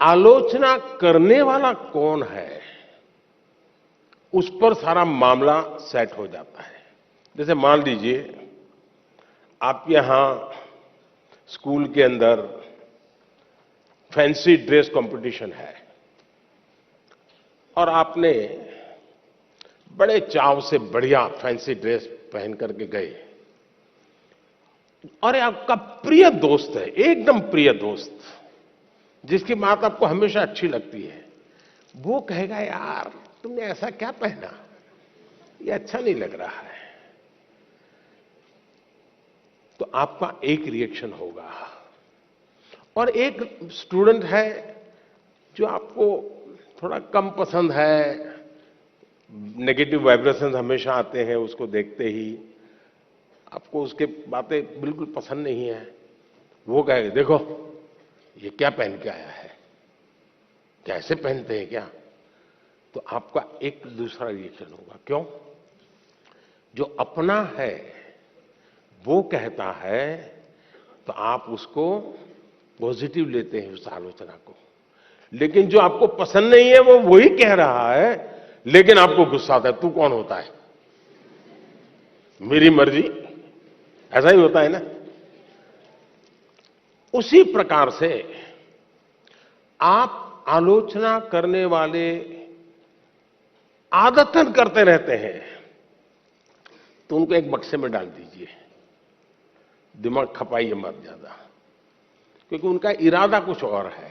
आलोचना करने वाला कौन है, उस पर सारा मामला सेट हो जाता है। जैसे मान लीजिए आप यहां स्कूल के अंदर फैंसी ड्रेस कंपटीशन है और आपने बड़े चाव से बढ़िया फैंसी ड्रेस पहन करके गए और आपका प्रिय दोस्त है, एकदम प्रिय दोस्त, जिसकी बात आपको हमेशा अच्छी लगती है, वो कहेगा यार तुमने ऐसा क्या पहना, ये अच्छा नहीं लग रहा है। तो आपका एक रिएक्शन होगा। और एक स्टूडेंट है जो आपको थोड़ा कम पसंद है, नेगेटिव वाइब्रेशंस हमेशा आते हैं उसको देखते ही, आपको उसके बातें बिल्कुल पसंद नहीं है। वो कहेगा देखो ये क्या पहन के आया है, कैसे पहनते हैं क्या। तो आपका एक दूसरा रिएक्शन होगा। क्यों? जो अपना है वो कहता है तो आप उसको पॉजिटिव लेते हैं उस आलोचना को, लेकिन जो आपको पसंद नहीं है वो वही कह रहा है, लेकिन आपको गुस्सा आता है, तू कौन होता है, मेरी मर्जी। ऐसा ही होता है ना। उसी प्रकार से आप आलोचना करने वाले आदतन करते रहते हैं तो उनको एक बक्से में डाल दीजिए, दिमाग खपाइए मत ज्यादा, क्योंकि उनका इरादा कुछ और है।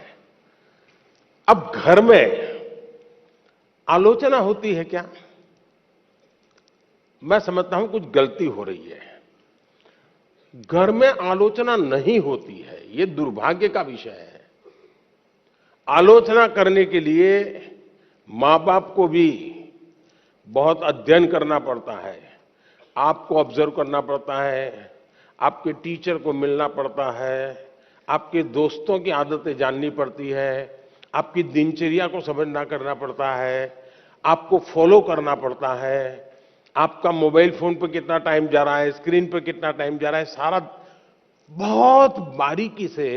अब घर में आलोचना होती है क्या? मैं समझता हूं कुछ गलती हो रही है। घर में आलोचना नहीं होती है, यह दुर्भाग्य का विषय है। आलोचना करने के लिए मां बाप को भी बहुत अध्ययन करना पड़ता है, आपको ऑब्जर्व करना पड़ता है, आपके टीचर को मिलना पड़ता है, आपके दोस्तों की आदतें जाननी पड़ती है, आपकी दिनचर्या को समझना करना पड़ता है, आपको फॉलो करना पड़ता है, आपका मोबाइल फोन पर कितना टाइम जा रहा है, स्क्रीन पर कितना टाइम जा रहा है, सारा बहुत बारीकी से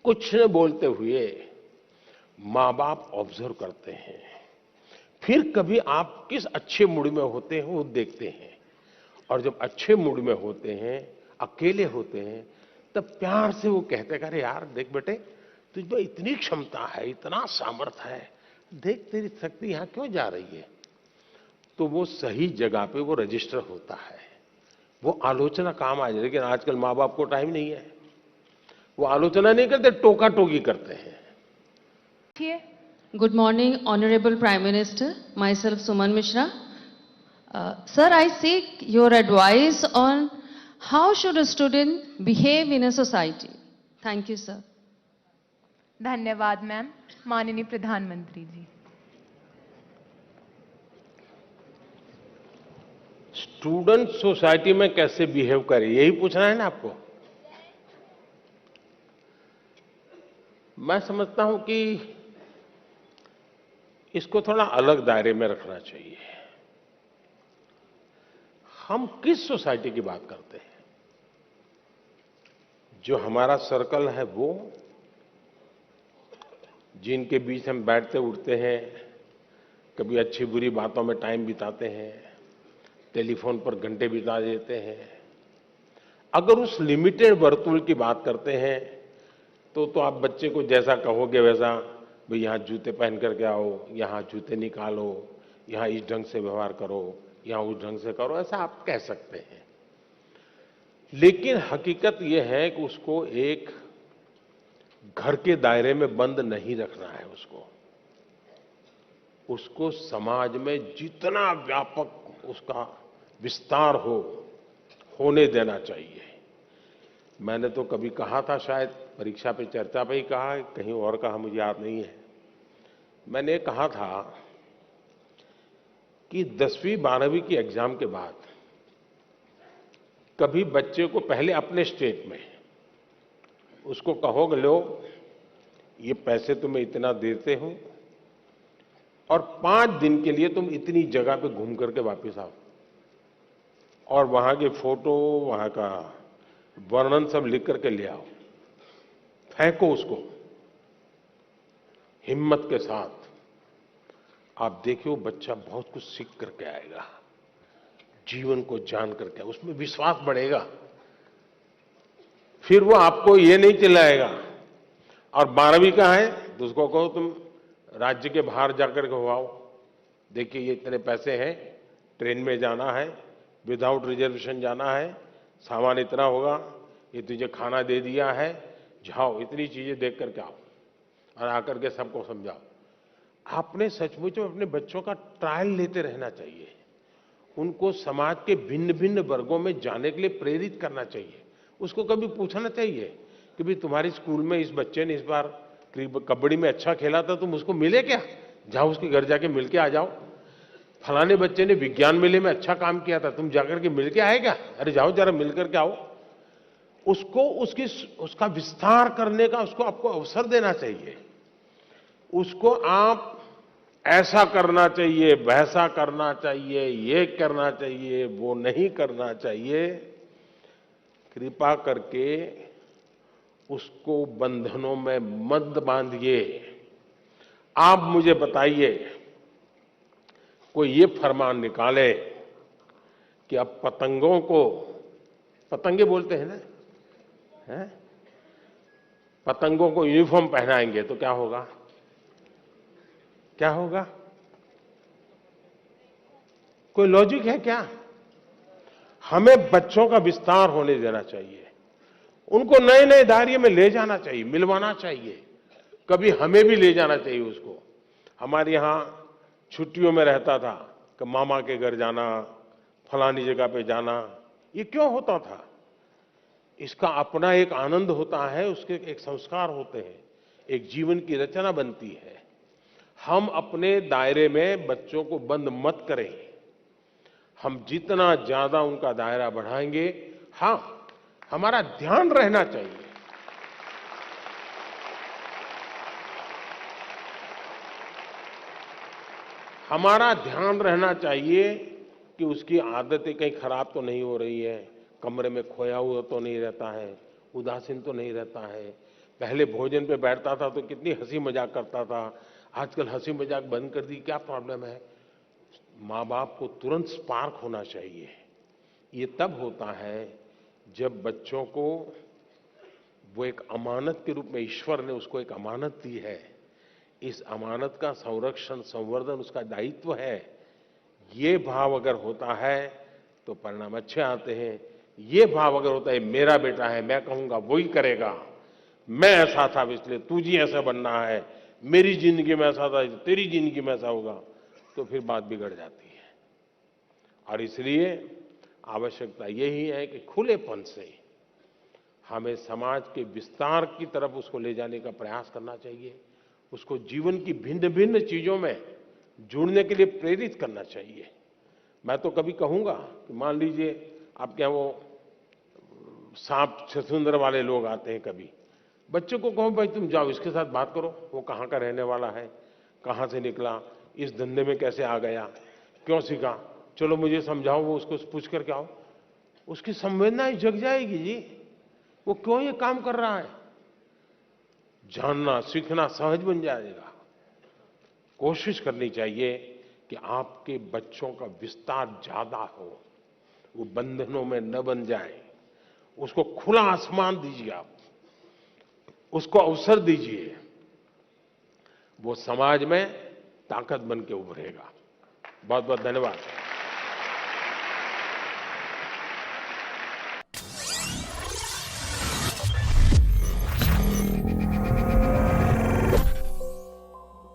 कुछ न बोलते हुए मां बाप ऑब्जर्व करते हैं। फिर कभी आप किस अच्छे मूड में होते हैं वो देखते हैं, और जब अच्छे मूड में होते हैं, अकेले होते हैं, तब प्यार से वो कहते हैं अरे यार देख बेटे तुझमें इतनी क्षमता है, इतना सामर्थ्य है, देख तेरी शक्ति यहां क्यों जा रही है। तो वो सही जगह पे वो रजिस्टर होता है, वो आलोचना काम आ जाए। लेकिन आजकल माँ बाप को टाइम नहीं है, वो आलोचना नहीं करते, टोका टोकी करते हैं। Good morning, Honorable Prime Minister. Myself, Suman Mishra. Sir, I seek your advice on how should a student behave in a society. Thank you, sir. धन्यवाद मैम। माननीय प्रधानमंत्री जी। स्टूडेंट सोसाइटी में कैसे बिहेव करे, यही पूछना है ना आपको। मैं समझता हूं कि इसको थोड़ा अलग दायरे में रखना चाहिए। हम किस सोसाइटी की बात करते हैं? जो हमारा सर्कल है वो, जिनके बीच हम बैठते उठते हैं, कभी अच्छी बुरी बातों में टाइम बिताते हैं, टेलीफोन पर घंटे बिता देते हैं। अगर उस लिमिटेड वर्तुल की बात करते हैं तो आप बच्चे को जैसा कहोगे वैसा, भाई यहां जूते पहन करके आओ, यहां जूते निकालो, यहां इस ढंग से व्यवहार करो, यहां उस ढंग से करो, ऐसा आप कह सकते हैं। लेकिन हकीकत यह है कि उसको एक घर के दायरे में बंद नहीं रखना है। उसको समाज में जितना व्यापक उसका विस्तार होने देना चाहिए। मैंने तो कभी कहा था, शायद परीक्षा पे चर्चा पे ही कहा, कहीं और कहा मुझे याद नहीं है। मैंने कहा था कि 10वीं 12वीं की एग्जाम के बाद कभी बच्चे को पहले अपने स्टेट में उसको कहोगे लो ये पैसे तुम्हें इतना देते हूं और 5 दिन के लिए तुम इतनी जगह पे घूम करके वापस आओ, और वहां के फोटो, वहां का वर्णन सब लिख करके ले आओ, फेंको उसको। हिम्मत के साथ आप देखिए, वो बच्चा बहुत कुछ सीख करके आएगा, जीवन को जान करके, उसमें विश्वास बढ़ेगा। फिर वो आपको ये नहीं चिल्लाएगा। और 12वीं का है तो उसको कहो तुम राज्य के बाहर जाकर के हो आओ, देखिए ये इतने पैसे हैं, ट्रेन में जाना है, विदाउट रिजर्वेशन जाना है, सामान इतना होगा, ये तुझे खाना दे दिया है, जाओ इतनी चीजें देख करके आओ और आकर के सबको समझाओ। आपने सचमुच में अपने बच्चों का ट्रायल लेते रहना चाहिए, उनको समाज के भिन्न भिन्न वर्गों में जाने के लिए प्रेरित करना चाहिए। उसको कभी पूछना चाहिए कि भाई तुम्हारी स्कूल में इस बच्चे ने इस बार कबड्डी में अच्छा खेला था, तुम उसको मिले क्या? जाओ उसके घर जाके मिल के आ जाओ। फलाने बच्चे ने विज्ञान मेले में अच्छा काम किया था, तुम जाकर के मिल के आए क्या? अरे जाओ जरा मिल करके आओ। उसको उसका विस्तार करने का उसको आपको अवसर देना चाहिए। उसको आप ऐसा करना चाहिए, वैसा करना चाहिए, ये करना चाहिए, वो नहीं करना चाहिए, कृपा करके उसको बंधनों में मत बांधिए। आप मुझे बताइए, कोई ये फरमान निकाले कि अब पतंगों को, पतंगे बोलते हैं ना, हैं? पतंगों को यूनिफॉर्म पहनाएंगे तो क्या होगा? क्या होगा? कोई लॉजिक है क्या? हमें बच्चों का विस्तार होने देना चाहिए, उनको नए नए दायरे में ले जाना चाहिए, मिलवाना चाहिए, कभी हमें भी ले जाना चाहिए उसको। हमारे यहां छुट्टियों में रहता था कि मामा के घर जाना, फलानी जगह पे जाना। ये क्यों होता था? इसका अपना एक आनंद होता है, उसके एक संस्कार होते हैं, एक जीवन की रचना बनती है। हम अपने दायरे में बच्चों को बंद मत करें। हम जितना ज्यादा उनका दायरा बढ़ाएंगे, हां, हमारा ध्यान रहना चाहिए, हमारा ध्यान रहना चाहिए कि उसकी आदतें कहीं खराब तो नहीं हो रही है, कमरे में खोया हुआ तो नहीं रहता है, उदासीन तो नहीं रहता है। पहले भोजन पे बैठता था तो कितनी हंसी मजाक करता था, आजकल हंसी मजाक बंद कर दी, क्या प्रॉब्लम है? माँ बाप को तुरंत स्पार्क होना चाहिए। ये तब होता है जब बच्चों को वो एक अमानत के रूप में ईश्वर ने उसको एक अमानत दी है, इस अमानत का संरक्षण संवर्धन उसका दायित्व है। ये भाव अगर होता है तो परिणाम अच्छे आते हैं। ये भाव अगर होता है मेरा बेटा है, मैं कहूंगा वही करेगा, मैं ऐसा था इसलिए तुझे ऐसा बनना है, मेरी जिंदगी में ऐसा था तेरी जिंदगी में ऐसा होगा, तो फिर बात बिगड़ जाती है। और इसलिए आवश्यकता यही है कि खुलेपन से हमें समाज के विस्तार की तरफ उसको ले जाने का प्रयास करना चाहिए, उसको जीवन की भिन्न भिन्न चीजों में जुड़ने के लिए प्रेरित करना चाहिए। मैं तो कभी कहूंगा कि मान लीजिए आपके यहाँ वो सांप छछूंदर वाले लोग आते हैं, कभी बच्चों को कहो भाई तुम जाओ इसके साथ बात करो, वो कहाँ का रहने वाला है, कहाँ से निकला, इस धंधे में कैसे आ गया, क्यों सीखा, चलो मुझे समझाओ, वो उसको पूछ करके आओ, उसकी संवेदनाएं जग जाएगी जी, वो क्यों ये काम कर रहा है, जानना सीखना सहज बन जाएगा। कोशिश करनी चाहिए कि आपके बच्चों का विस्तार ज्यादा हो, वो बंधनों में न बन जाए, उसको खुला आसमान दीजिए, आप उसको अवसर दीजिए, वो समाज में ताकत बन के उभरेगा। बहुत बहुत धन्यवाद।